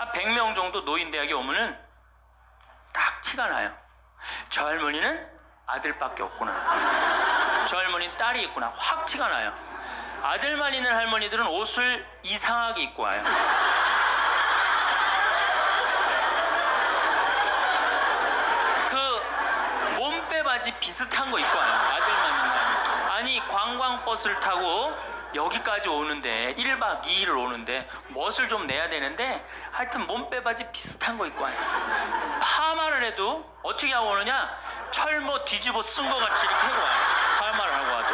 딱 100명 정도 노인대학에 오면은 딱 티가 나요. 저 할머니는 아들밖에 없구나. 저 할머니는 딸이 있구나. 확 티가 나요. 아들만 있는 할머니들은 옷을 이상하게 입고 와요. 그 몸빼 바지 비슷한 거 입고 와요. 아들만 있는 할머니. 아니 관광버스를 타고 여기까지 오는데 1박 2일을 오는데 멋을 좀 내야 되는데 하여튼 몸빼 바지 비슷한 거 입고 와요. 파마를 해도 어떻게 하고 오느냐? 철모 뒤집어 쓴 거 같이 이렇게 하고 와요. 파마를 하고 와도.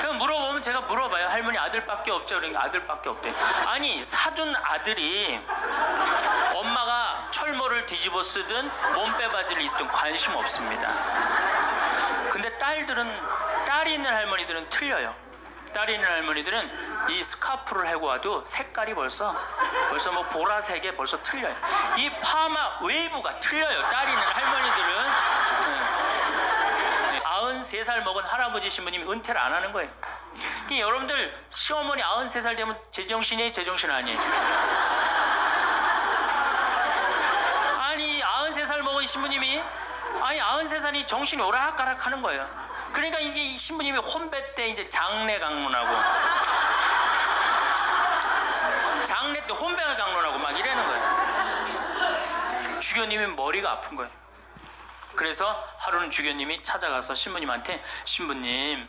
그럼 물어보면 제가 물어봐요. 할머니 아들밖에 없죠? 그러니까 아들밖에 없대. 아니 사둔 아들이 엄마가 철모를 뒤집어 쓰든 몸빼 바지를 입든 관심 없습니다. 근데 딸이 있는 할머니들은 틀려요. 딸이 있는 할머니들은 이 스카프를 하고 와도 색깔이 벌써 뭐 보라색에 벌써 틀려요. 이 파마 웨이브가 틀려요. 딸이 있는 할머니들은. 93살 먹은 할아버지 신부님이 은퇴를 안 하는 거예요. 여러분들 시어머니 93살 되면 제정신이에요? 제정신 아니에요? 아니 93살 먹은 신부님이 93살이 정신이 오락가락 하는 거예요. 그러니까 이게 이 신부님이 혼배 때 이제 장례 강론하고 장례 때 혼배 강론하고 막 이러는 거예요. 주교님이 머리가 아픈 거예요. 그래서 하루는 주교님이 찾아가서 신부님한테 신부님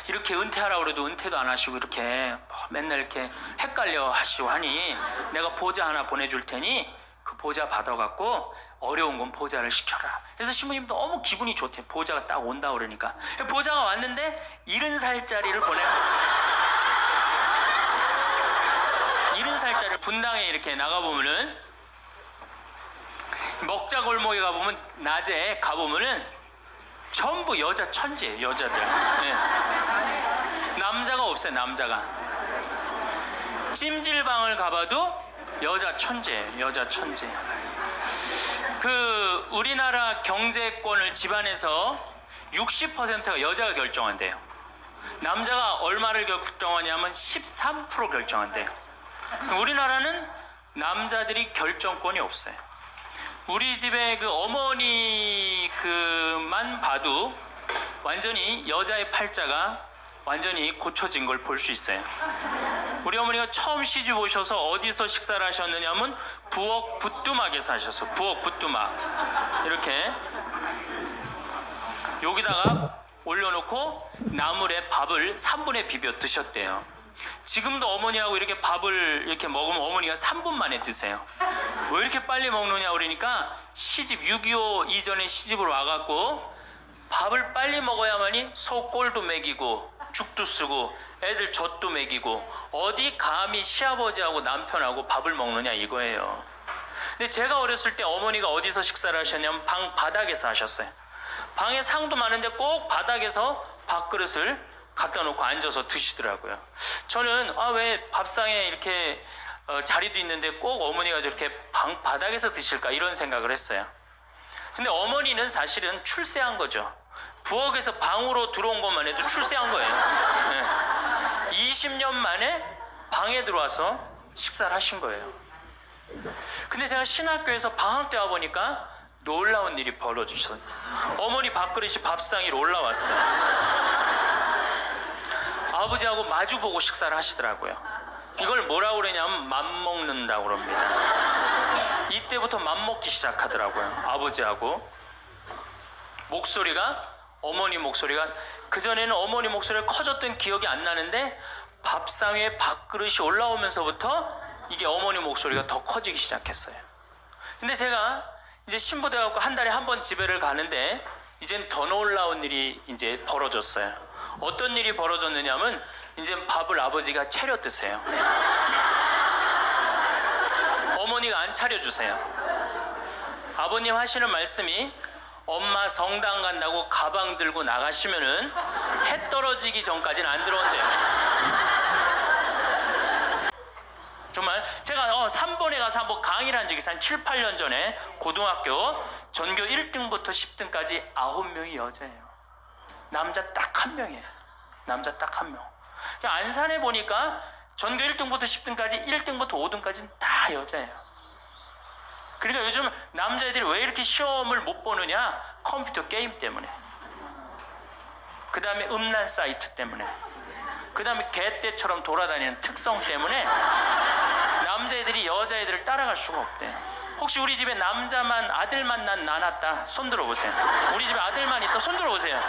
이렇게 은퇴하라고 그래도 은퇴도 안 하시고 이렇게 맨날 이렇게 헷갈려 하시고 하니 내가 보자 하나 보내줄 테니 그 보자 받아갖고 어려운 건 보자를 시켜라. 그래서 신부님 너무 기분이 좋대. 보자가 딱 온다 그러니까. 보자가 왔는데 70살짜리를 보내. 70살짜리 분당에 이렇게 나가보면은 먹자 골목에 가보면 낮에 가보면은 전부 여자 천지예요. 여자들. 네. 남자가 없어요. 남자가. 찜질방을 가봐도 여자 천재예요. 여자 천재. 그 우리나라 경제권을 집안에서 60%가 여자가 결정한대요. 남자가 얼마를 결정하냐면 13% 결정한대요. 우리나라는 남자들이 결정권이 없어요. 우리 집에 그 어머니 그만 봐도 완전히 여자의 팔자가 완전히 고쳐진 걸 볼 수 있어요. 우리 어머니가 처음 시집 오셔서 어디서 식사를 하셨느냐면 부엌 부뚜막에서 하셨어. 부엌 부뚜막 이렇게 여기다가 올려놓고 나물에 밥을 3분에 비벼 드셨대요. 지금도 어머니하고 이렇게 밥을 이렇게 먹으면 어머니가 3분 만에 드세요. 왜 이렇게 빨리 먹느냐 그러니까 시집 6.25 이전에 시집을 와갖고 밥을 빨리 먹어야만이 소꼴도 먹이고 죽도 쓰고 애들 젖도 먹이고 어디 감히 시아버지하고 남편하고 밥을 먹느냐 이거예요. 근데 제가 어렸을 때 어머니가 어디서 식사를 하셨냐면 방 바닥에서 하셨어요. 방에 상도 많은데 꼭 바닥에서 밥그릇을 갖다 놓고 앉아서 드시더라고요. 저는 왜 밥상에 이렇게 자리도 있는데 꼭 어머니가 저렇게 방 바닥에서 드실까 이런 생각을 했어요. 근데 어머니는 사실은 출세한 거죠. 부엌에서 방으로 들어온 것만 해도 출세한 거예요. 네. 20년 만에 방에 들어와서 식사를 하신 거예요. 근데 제가 신학교에서 방학 때 와보니까 놀라운 일이 벌어졌어요. 어머니 밥그릇이 밥상 위로 올라왔어요. 아버지하고 마주보고 식사를 하시더라고요. 이걸 뭐라고 그러냐면 맘먹는다고 그럽니다. 이때부터 맘먹기 시작하더라고요. 아버지하고. 목소리가 어머니 목소리가 그전에는 어머니 목소리가 커졌던 기억이 안 나는데 밥상 위에 밥그릇이 올라오면서부터 이게 어머니 목소리가 더 커지기 시작했어요. 근데 제가 이제 신부돼 갖고 한 달에 한 번 집에를 가는데 이젠 더 놀라운 일이 이제 벌어졌어요. 어떤 일이 벌어졌느냐면 이제 밥을 아버지가 차려 드세요. 어머니가 안 차려주세요. 아버님 하시는 말씀이 엄마 성당 간다고 가방 들고 나가시면은 해 떨어지기 전까지는 안 들어온대요. 정말 제가 3번에 가서 한번 강의를 한 적이 있어요. 한 7, 8년 전에 고등학교 전교 1등부터 10등까지 9명이 여자예요. 남자 딱 한 명이에요. 남자 딱 한 명. 안산에 보니까 전교 1등부터 10등까지 1등부터 5등까지는 다 여자예요. 그러니까 요즘 남자애들이 왜 이렇게 시험을 못 보느냐? 컴퓨터 게임 때문에. 그 다음에 음란 사이트 때문에. 그 다음에 개떼처럼 돌아다니는 특성 때문에 남자애들이 여자애들을 따라갈 수가 없대. 혹시 우리 집에 남자만 아들만 난 낳았다 손 들어보세요. 우리 집에 아들만 있다 손 들어보세요.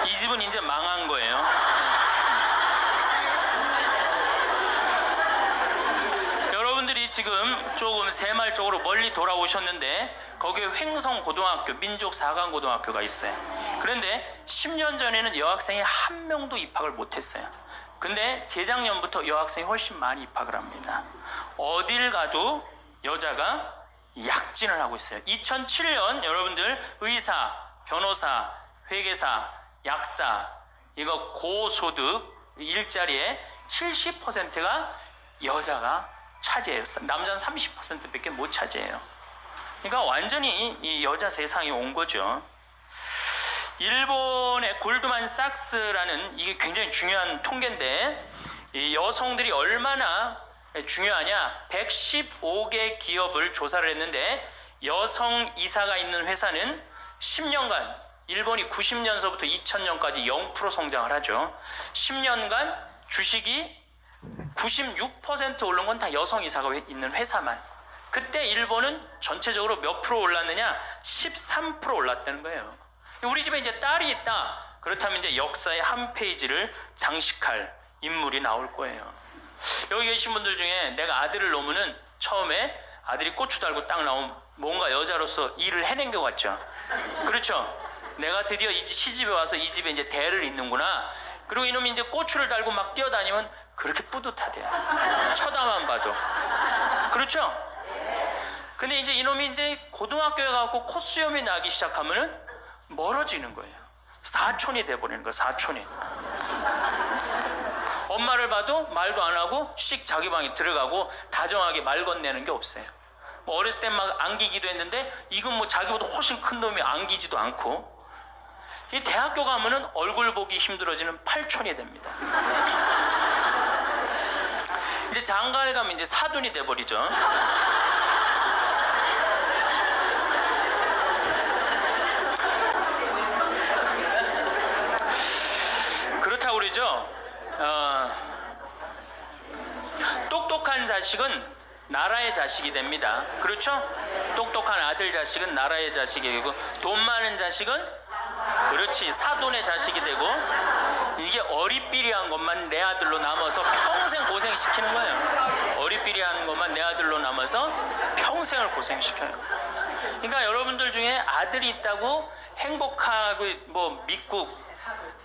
이 집은 이제 망한 거예요. 여러분들이 지금 조금 새마을 쪽으로 멀리 돌아오셨는데 거기에 횡성고등학교, 민족4강고등학교가 있어요. 그런데 10년 전에는 여학생이 한 명도 입학을 못했어요. 근데 재작년부터 여학생이 훨씬 많이 입학을 합니다. 어딜 가도 여자가 약진을 하고 있어요. 2007년 여러분들 의사, 변호사, 회계사, 약사 이거 고소득 일자리에 70%가 여자가 차지해요. 남자는 30%밖에 못 차지해요. 그러니까 완전히 이 여자 세상이 온 거죠. 일본의 골드만 삭스라는 이게 굉장히 중요한 통계인데 이 여성들이 얼마나 중요하냐 115개 기업을 조사를 했는데 여성 이사가 있는 회사는 10년간 일본이 90년서부터 2000년까지 0% 성장을 하죠. 10년간 주식이 96% 오른 건 다 여성 이사가 있는 회사만. 그때 일본은 전체적으로 몇 프로 올랐느냐? 13% 올랐다는 거예요. 우리 집에 이제 딸이 있다. 그렇다면 이제 역사의 한 페이지를 장식할 인물이 나올 거예요. 여기 계신 분들 중에 내가 아들을 놓으면은 처음에 아들이 고추 달고 딱 나오면 뭔가 여자로서 일을 해낸 것 같죠? 그렇죠? 내가 드디어 이 시집에 와서 이 집에 이제 대를 잇는구나. 그리고 이놈이 이제 고추를 달고 막 뛰어다니면 그렇게 뿌듯하대요. 쳐다만 봐도. 그렇죠? 근데 이제 이놈이 이제 고등학교에 가고 콧수염이 나기 시작하면은 멀어지는 거예요. 사촌이 돼버리는 거예요. 사촌이. 엄마를 봐도 말도 안 하고 씩 자기 방에 들어가고 다정하게 말 건네는 게 없어요. 뭐 어렸을 땐 막 안기기도 했는데 이건 뭐 자기보다 훨씬 큰 놈이 안기지도 않고 이 대학교 가면은 얼굴 보기 힘들어지는 팔촌이 됩니다. 이제 장가를 가면 이제 사돈이 돼버리죠. 그렇다고 그러죠. 똑똑한 자식은 나라의 자식이 됩니다. 그렇죠? 똑똑한 아들 자식은 나라의 자식이 되고 돈 많은 자식은 그렇지 사돈의 자식이 되고 이게 어리삐리한 것만 내 아들로 남아서 평생 고생시키는 거예요. 어리삐리한 것만 내 아들로 남아서 평생을 고생시켜요. 그러니까 여러분들 중에 아들이 있다고 행복하고 뭐 믿고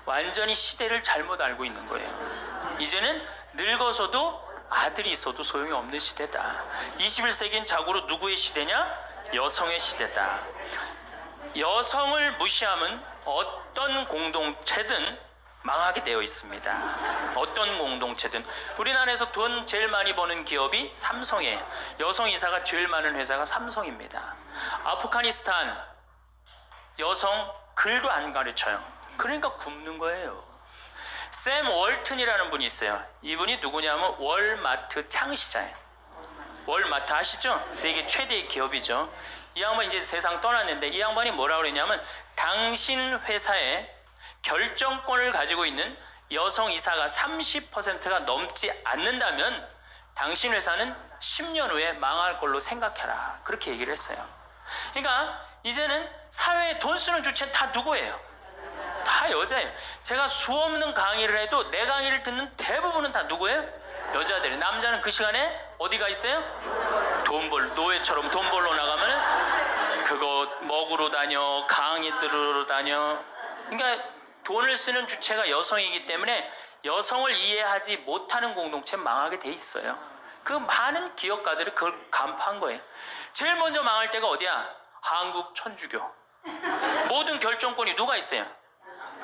완전히 시대를 잘못 알고 있는 거예요. 이제는 늙어서도 아들이 있어도 소용이 없는 시대다. 21세기는 자고로 누구의 시대냐? 여성의 시대다. 여성을 무시하면 어떤 공동체든 망하게 되어 있습니다. 어떤 공동체든. 우리나라에서 돈 제일 많이 버는 기업이 삼성이에요. 여성 이사가 제일 많은 회사가 삼성입니다. 아프가니스탄 여성 글도 안 가르쳐요. 그러니까 굶는 거예요. 샘 월튼이라는 분이 있어요. 이분이 누구냐면 월마트 창시자예요. 월마트 아시죠? 세계 최대의 기업이죠. 이 양반이 이제 세상 떠났는데 이 양반이 뭐라고 그랬냐면 당신 회사에 결정권을 가지고 있는 여성 이사가 30%가 넘지 않는다면 당신 회사는 10년 후에 망할 걸로 생각해라. 그렇게 얘기를 했어요. 그러니까 이제는 사회에 돈 쓰는 주체는 다 누구예요? 다 여자예요. 제가 수없는 강의를 해도 내 강의를 듣는 대부분은 다 누구예요? 여자들이. 남자는 그 시간에 어디가 있어요? 노예처럼 돈 벌러 나가면은 그거 먹으러 다녀, 강의 들으러 다녀. 그러니까 돈을 쓰는 주체가 여성이기 때문에 여성을 이해하지 못하는 공동체는 망하게 돼 있어요. 그 많은 기업가들이 그걸 간파한 거예요. 제일 먼저 망할 때가 어디야? 한국 천주교. 모든 결정권이 누가 있어요?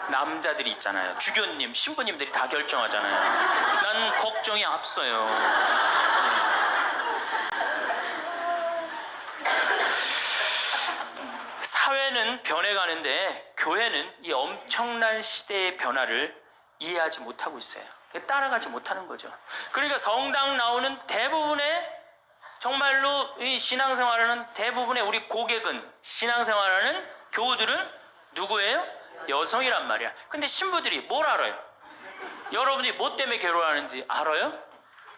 남자들이 있잖아요. 주교님, 신부님들이 다 결정하잖아요. 난 걱정이 앞서요. 사회는 변해가는데 교회는 이 엄청난 시대의 변화를 이해하지 못하고 있어요. 따라가지 못하는 거죠. 그러니까 성당 나오는 대부분의 정말로 이 신앙생활하는 대부분의 우리 고객은 신앙생활하는 교우들은 누구예요? 여성이란 말이야. 근데 신부들이 뭘 알아요? 여러분이 뭐 때문에 괴로워하는지 알아요?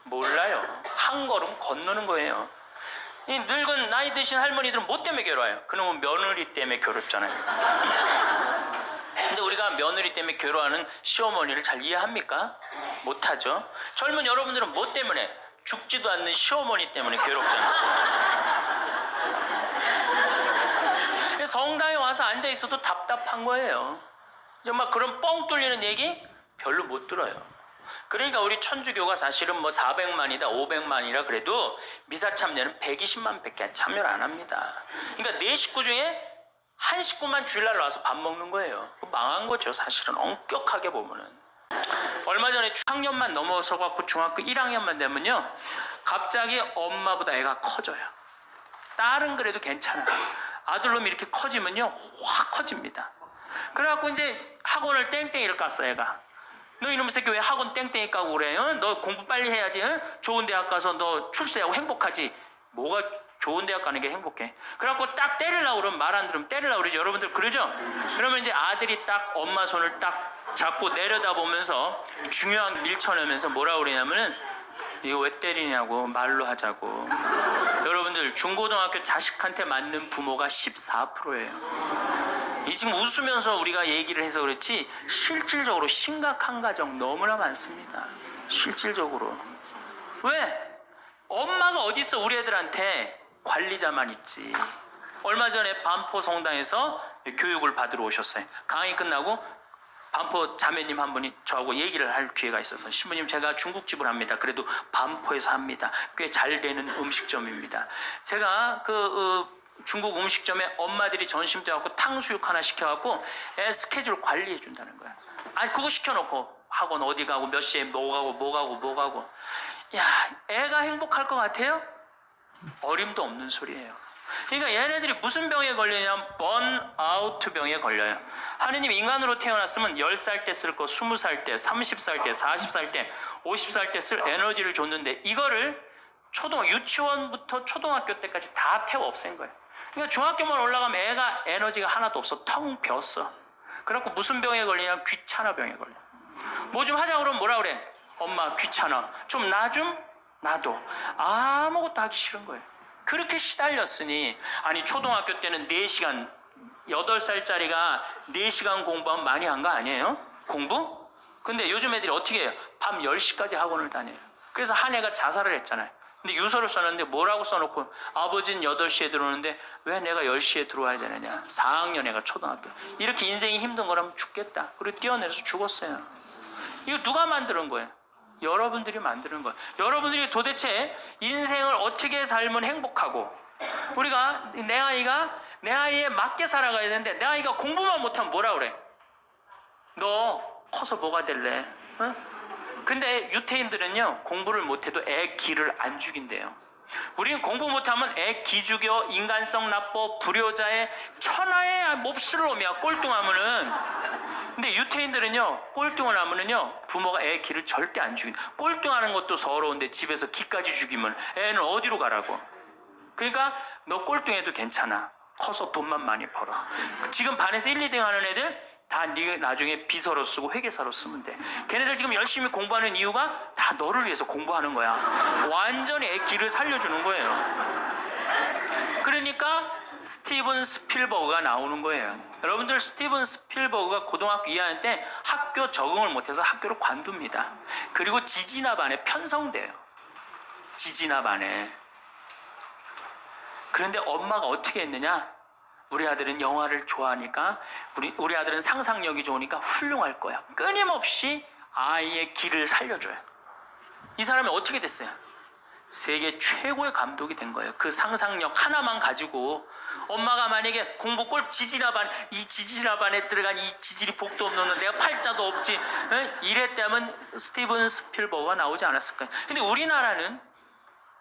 몰라요. 한 걸음 건너는 거예요. 이 늙은 나이 드신 할머니들은 뭐 때문에 괴로워요? 그놈은 며느리 때문에 괴롭잖아요. 근데 우리가 며느리 때문에 괴로워하는 시어머니를 잘 이해합니까? 못하죠. 젊은 여러분들은 뭐 때문에? 죽지도 않는 시어머니 때문에 괴롭잖아요. 성당에 와서 앉아 있어도 답답한 거예요. 정말 그런 뻥 뚫리는 얘기 별로 못 들어요. 그러니까 우리 천주교가 사실은 뭐 400만이다 500만이라 그래도 미사 참여는 120만 밖에 참여를 안 합니다. 그러니까 4식구 중에 한 식구만 주일날 와서 밥 먹는 거예요. 망한 거죠. 사실은 엄격하게 보면은. 얼마 전에 학년만 넘어서 갖고 중학교 1학년만 되면요, 갑자기 엄마보다 애가 커져요. 딸은 그래도 괜찮아요. 아들놈이 이렇게 커지면요 확 커집니다. 그래갖고 이제 학원을 땡땡이를 깠어. 애가 너 이놈의 새끼 왜 학원 땡땡이 까고 그래? 너 공부 빨리 해야지. 좋은 대학 가서 너 출세하고 행복하지. 뭐가 좋은 대학 가는 게 행복해? 그래갖고 딱 때리려고 그러면 말 안 들으면 때리려고 그러죠. 여러분들 그러죠? 그러면 이제 아들이 딱 엄마 손을 딱 잡고 내려다보면서 중요한 밀쳐내면서 뭐라고 그러냐면은 이거 왜 때리냐고 말로 하자고. 여러분들 중고등학교 자식한테 맞는 부모가 14%예요. 이 지금 웃으면서 우리가 얘기를 해서 그렇지 실질적으로 심각한 가정 너무나 많습니다. 실질적으로. 왜? 엄마가 어디 있어? 우리 애들한테 관리자만 있지. 얼마 전에 반포 성당에서 교육을 받으러 오셨어요. 강의 끝나고 반포 자매님 한 분이 저하고 얘기를 할 기회가 있어서, 신부님 제가 중국집을 합니다. 그래도 반포에서 합니다. 꽤 잘 되는 음식점입니다. 제가 중국 음식점에 엄마들이 점심 때 갖고 탕수육 하나 시켜갖고 애 스케줄 관리해 준다는 거야. 아니 그거 시켜놓고 학원 어디 가고 몇 시에 뭐 가고 야, 애가 행복할 것 같아요? 어림도 없는 소리예요. 그러니까 얘네들이 무슨 병에 걸리냐면 번아웃 병에 걸려요. 하느님이 인간으로 태어났으면 10살 때 쓸 거 20살 때, 30살 때, 40살 때, 50살 때 쓸 에너지를 줬는데 이거를 유치원부터 초등학교 때까지 다 태워 없앤 거예요. 그러니까 중학교만 올라가면 애가 에너지가 하나도 없어. 텅 비었어. 그래갖고 무슨 병에 걸리냐면 귀찮아 병에 걸려. 뭐 좀 하자 그러면 뭐라 그래? 엄마 귀찮아. 좀 나 좀? 나도. 아무것도 하기 싫은 거예요. 그렇게 시달렸으니, 아니 초등학교 때는 4시간, 8살짜리가 4시간 공부하면 많이 한 거 아니에요? 공부? 근데 요즘 애들이 어떻게 해요? 밤 10시까지 학원을 다녀요. 그래서 한 애가 자살을 했잖아요. 근데 유서를 써놨는데 뭐라고 써놓고, 아버지는 8시에 들어오는데 왜 내가 10시에 들어와야 되느냐. 4학년 애가 초등학교. 이렇게 인생이 힘든 거라면 죽겠다. 그리고 뛰어내려서 죽었어요. 이거 누가 만드는 거예요? 여러분들이 만드는 거예요. 여러분들이 도대체 인생을 어떻게 살면 행복하고, 우리가 내 아이에 맞게 살아가야 되는데 내 아이가 공부만 못하면 뭐라 그래? 너 커서 뭐가 될래? 어? 근데 유태인들은요 공부를 못해도 애 기를 안 죽인대요. 우리는 공부 못하면 애 기죽여, 인간성 나빠, 불효자의 천하의 몹쓸 놈이야. 꼴뚱하면은. 근데 유태인들은요 꼴뚱을 하면은요 부모가 애 기를 절대 안 죽인다. 꼴뚱하는 것도 서러운데 집에서 기까지 죽이면 애는 어디로 가라고. 그러니까 너 꼴뚱해도 괜찮아. 커서 돈만 많이 벌어. 지금 반에서 1, 2등 하는 애들 다 네가 나중에 비서로 쓰고 회계사로 쓰면 돼. 걔네들 지금 열심히 공부하는 이유가 다 너를 위해서 공부하는 거야. 완전히 애 기를 살려주는 거예요. 그러니까 스티븐 스필버그가 나오는 거예요. 여러분들 스티븐 스필버그가 고등학교 2학년 때 학교 적응을 못해서 학교를 관둡니다. 그리고 지지나 반에 편성돼요. 지지나 반에. 그런데 엄마가 어떻게 했느냐? 우리 아들은 영화를 좋아하니까, 우리 아들은 상상력이 좋으니까 훌륭할 거야. 끊임없이 아이의 길을 살려줘요. 이 사람이 어떻게 됐어요? 세계 최고의 감독이 된 거예요. 그 상상력 하나만 가지고. 엄마가 만약에 공부 꼴 지지나반, 이 지지나반에 들어간 이 지질이 복도 없는, 내가 팔자도 없지, 이랬다면 스티븐 스필버그가 나오지 않았을 거예요. 근데 우리나라는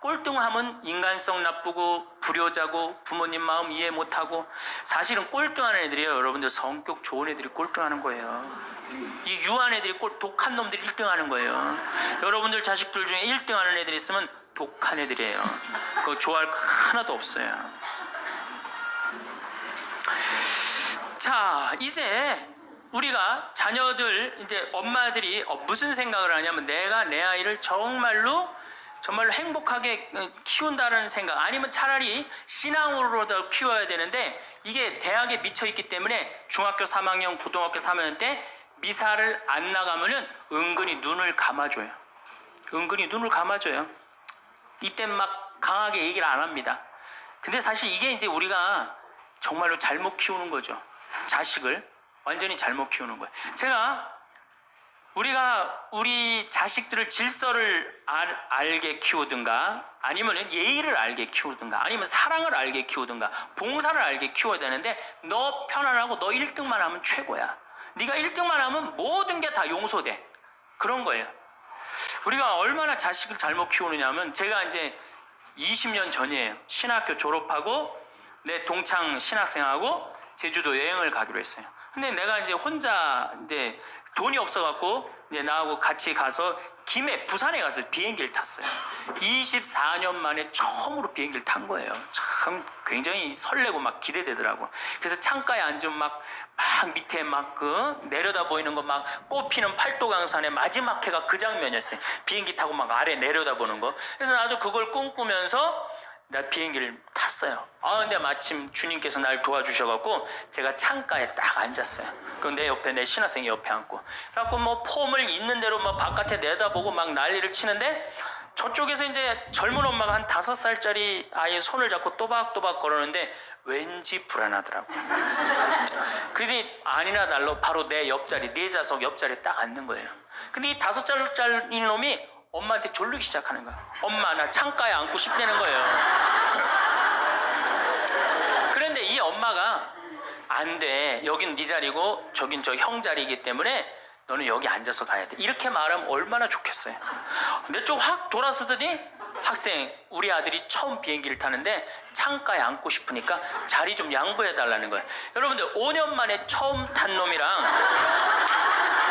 꼴등하면 인간성 나쁘고 불효자고 부모님 마음 이해 못하고, 사실은 꼴등하는 애들이에요. 여러분들 성격 좋은 애들이 꼴등하는 거예요. 이 유한 애들이 독한 놈들이 1등하는 거예요. 여러분들 자식들 중에 1등하는 애들이 있으면 독한 애들이에요. 그거 좋아할 거 하나도 없어요. 자, 이제 우리가 자녀들, 이제 엄마들이 무슨 생각을 하냐면, 내가 내 아이를 정말로 행복하게 키운다는 생각, 아니면 차라리 신앙으로도 키워야 되는데, 이게 대학에 미쳐있기 때문에 중학교 3학년, 고등학교 3학년 때 미사를 안 나가면은 은근히 눈을 감아줘요. 은근히 눈을 감아줘요. 이때 막 강하게 얘기를 안 합니다. 근데 사실 이게 이제 우리가 정말로 잘못 키우는 거죠. 자식을 완전히 잘못 키우는 거예요. 우리가 우리 자식들을 질서를 알게 키우든가, 아니면 예의를 알게 키우든가, 아니면 사랑을 알게 키우든가, 봉사를 알게 키워야 되는데, 너 편안하고 너 1등만 하면 최고야. 네가 1등만 하면 모든 게 다 용서돼. 그런 거예요. 우리가 얼마나 자식을 잘못 키우느냐 하면, 제가 이제 20년 전이에요. 신학교 졸업하고 내 동창 신학생하고 제주도 여행을 가기로 했어요. 근데 내가 이제 혼자 이제 돈이 없어갖고 이제 나하고 같이 가서 부산에 가서 비행기를 탔어요. 24년 만에 처음으로 비행기를 탄 거예요. 참 굉장히 설레고 막 기대되더라고. 그래서 창가에 앉으면 막 밑에 내려다 보이는 거, 막 꽃피는 팔도강산의 마지막 해가 그 장면이었어요. 비행기 타고 막 아래 내려다 보는 거. 그래서 나도 그걸 꿈꾸면서 나 비행기를 탔어요. 근데 마침 주님께서 날 도와주셔갖고 제가 창가에 딱 앉았어요. 그럼 내 옆에 내 신학생이 옆에 앉고, 그래갖고 폼을 있는 대로 바깥에 내다보고 막 난리를 치는데, 저쪽에서 이제 젊은 엄마가 한 5살짜리 아이의 손을 잡고 또박또박 걸었는데 왠지 불안하더라고. 그러더니 아니나 달러 바로 내 옆자리, 내 좌석 옆자리에 딱 앉는 거예요. 근데 이 5살짜리 놈이 엄마한테 졸르기 시작하는 거야. 엄마, 나 창가에 앉고 싶다는 거예요. 그런데 이 엄마가 안 돼. 여긴 네 자리고 저긴 저 형 자리이기 때문에 너는 여기 앉아서 가야 돼. 이렇게 말하면 얼마나 좋겠어요. 내 쪽 확 돌아서더니, 학생, 우리 아들이 처음 비행기를 타는데 창가에 앉고 싶으니까 자리 좀 양보해 달라는 거예요. 여러분들 5년 만에 처음 탄 놈이랑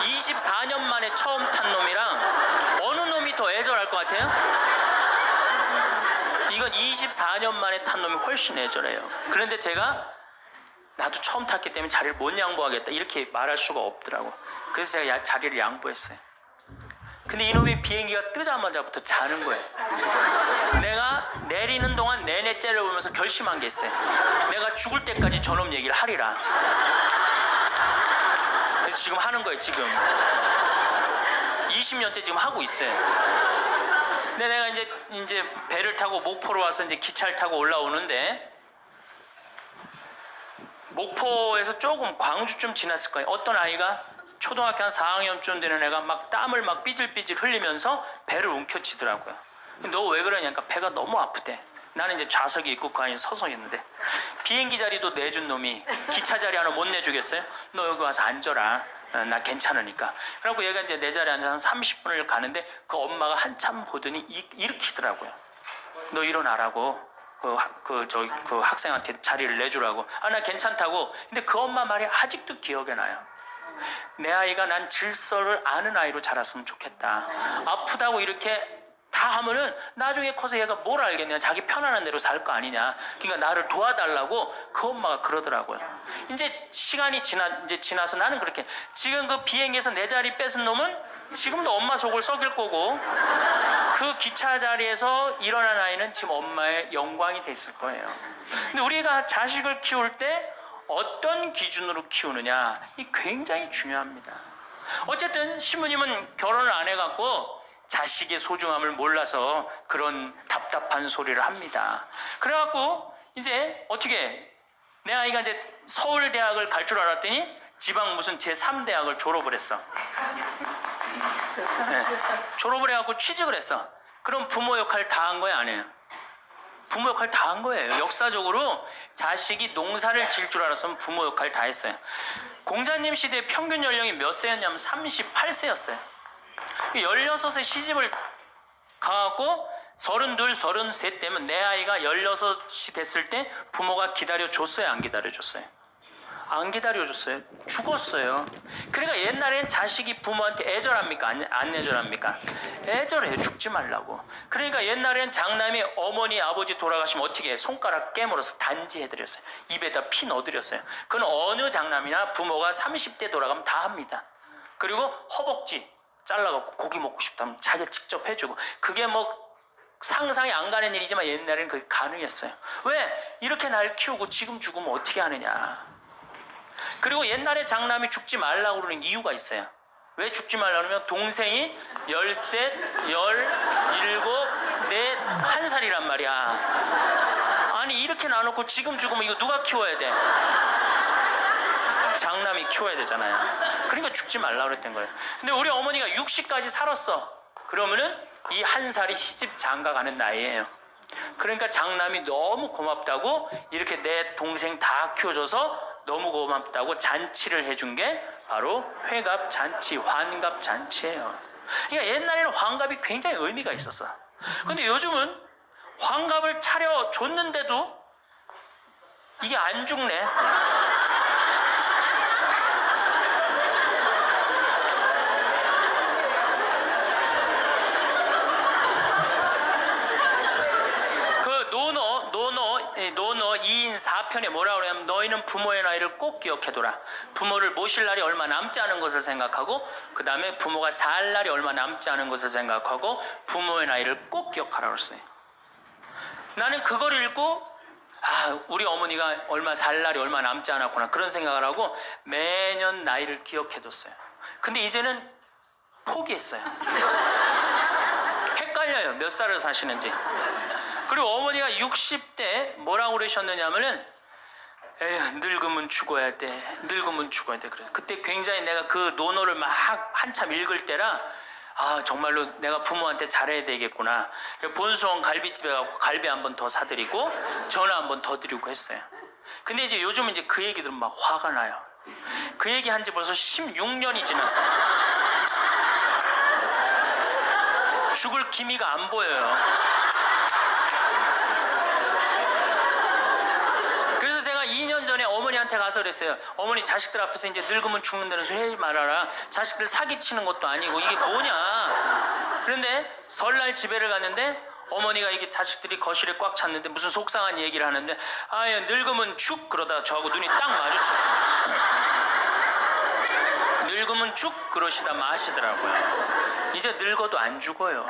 24년 만에 처음 탄 놈이랑 어느 놈이 더 애절할 것 같아요? 이건 24년 만에 탄 놈이 훨씬 애절해요. 그런데 제가 나도 처음 탔기 때문에 자리를 못 양보하겠다 이렇게 말할 수가 없더라고. 그래서 제가 자리를 양보했어요. 근데 이놈이 비행기가 뜨자마자부터 자는 거예요. 내가 내리는 동안 내내 째려보면서 결심한 게 있어요. 내가 죽을 때까지 저놈 얘기를 하리라. 그래서 지금 하는 거예요. 지금 20년째 지금 하고 있어요. 근데 내가 이제 배를 타고 목포로 와서 이제 기차를 타고 올라오는데, 목포에서 조금 광주쯤 지났을 거예요. 어떤 아이가 초등학교 한 4학년쯤 되는 애가 막 땀을 막 삐질삐질 흘리면서 배를 움켜쥐더라고요. 너 왜 그러냐니까 배가 너무 아프대. 나는 이제 좌석에 있고 그 안에 서서 있는데, 비행기 자리도 내준 놈이 기차 자리 하나 못 내주겠어요? 너 여기 와서 앉아라. 나 괜찮으니까. 그래갖고 얘가 이제 내 자리에 앉아서 한 30분을 가는데, 그 엄마가 한참 보더니 일으키더라고요. 너 일어나라고. 그 학생한테 자리를 내주라고. 나 괜찮다고. 근데 그 엄마 말이 아직도 기억에 나요. 내 아이가 난 질서를 아는 아이로 자랐으면 좋겠다. 아프다고 이렇게 다 하면은 나중에 커서 얘가 뭘 알겠냐. 자기 편안한 대로 살 거 아니냐. 그러니까 나를 도와달라고 그 엄마가 그러더라고요. 이제 시간이 지나서 나는 그렇게, 지금 그 비행기에서 내 자리 뺏은 놈은 지금도 엄마 속을 썩일 거고, 그 기차 자리에서 일어난 아이는 지금 엄마의 영광이 됐을 거예요. 근데 우리가 자식을 키울 때 어떤 기준으로 키우느냐, 이 굉장히 중요합니다. 어쨌든 신부님은 결혼을 안 해갖고 자식의 소중함을 몰라서 그런 답답한 소리를 합니다. 그래갖고 이제 어떻게, 내 아이가 이제 서울대학을 갈 줄 알았더니 지방 무슨 제3대학을 졸업을 했어. 네. 졸업을 해갖고 취직을 했어. 그럼 부모 역할 다 한 거야, 안 해요? 부모 역할 다 한 거예요. 역사적으로 자식이 농사를 지을 줄 알았으면 부모 역할 다 했어요. 공자님 시대 평균 연령이 몇 세였냐면 38세였어요. 16세 시집을 가갖고 32, 33 되면 내 아이가 16이 됐을 때 부모가 기다려줬어요? 안 기다려줬어요? 안 기다려줬어요. 죽었어요. 그러니까 옛날엔 자식이 부모한테 애절합니까? 안 애절합니까? 애절해요. 죽지 말라고. 그러니까 옛날엔 장남이 어머니 아버지 돌아가시면 어떻게 해요? 손가락 깨물어서 단지해드렸어요. 입에다 피 넣어드렸어요. 그건 어느 장남이나 부모가 30대 돌아가면 다 합니다. 그리고 허벅지 잘라갖고 고기 먹고 싶다면 자기가 직접 해주고, 그게 뭐 상상이 안 가는 일이지만 옛날에는 그게 가능했어요. 왜? 이렇게 날 키우고 지금 죽으면 어떻게 하느냐. 그리고 옛날에 장남이 죽지 말라고 그러는 이유가 있어요. 왜 죽지 말라고 그러면 동생이 13, 17, 4, 1살이란 말이야. 아니 이렇게 나눠놓고 지금 죽으면 이거 누가 키워야 돼? 장남이 키워야 되잖아요. 그러니까 죽지 말라고 그랬던 거예요. 근데 우리 어머니가 60까지 살았어. 그러면은 이 1살이 시집 장가 가는 나이예요. 그러니까 장남이 너무 고맙다고 이렇게 내 동생 다 키워줘서 너무 고맙다고 잔치를 해준 게 바로 회갑잔치, 환갑잔치예요. 그러니까 옛날에는 환갑이 굉장히 의미가 있었어. 근데 요즘은 환갑을 차려줬는데도 이게 안 죽네. 노너 2인 4편에 뭐라고 그러냐면 너희는 부모의 나이를 꼭 기억해둬라. 부모를 모실 날이 얼마 남지 않은 것을 생각하고, 그 다음에 부모가 살 날이 얼마 남지 않은 것을 생각하고 부모의 나이를 꼭 기억하라고 그랬어요. 나는 그걸 읽고 우리 어머니가 얼마 살 날이 얼마 남지 않았구나 그런 생각을 하고 매년 나이를 기억해뒀어요. 근데 이제는 포기했어요. 헷갈려요. 몇 살을 사시는지. 그리고 어머니가 60대 뭐라고 그러셨느냐면은 에휴 늙으면 죽어야 돼. 늙으면 죽어야 돼. 그래서 그때 굉장히 내가 그 논어를 막 한참 읽을 때라 정말로 내가 부모한테 잘해야 되겠구나. 본수원 갈비집에 가고 갈비 한 번 더 사드리고 전화 한 번 더 드리고 했어요. 근데 이제 요즘은 이제 그 얘기 들으면 막 화가 나요. 그 얘기 한 지 벌써 16년이 지났어요. 죽을 기미가 안 보여요. 그래서 제가 2년 전에 어머니한테 가서 그랬어요. 어머니 자식들 앞에서 이제 늙으면 죽는다는 소리 하지 말아라. 자식들 사기치는 것도 아니고 이게 뭐냐. 그런데 설날 집에를 갔는데 어머니가 이게 자식들이 거실에 꽉 찼는데 무슨 속상한 얘기를 하는데 늙으면 죽 그러다 저하고 눈이 딱 마주쳤어요. 늙으면 죽 그러시다 마시더라고요. 이제 늙어도 안 죽어요.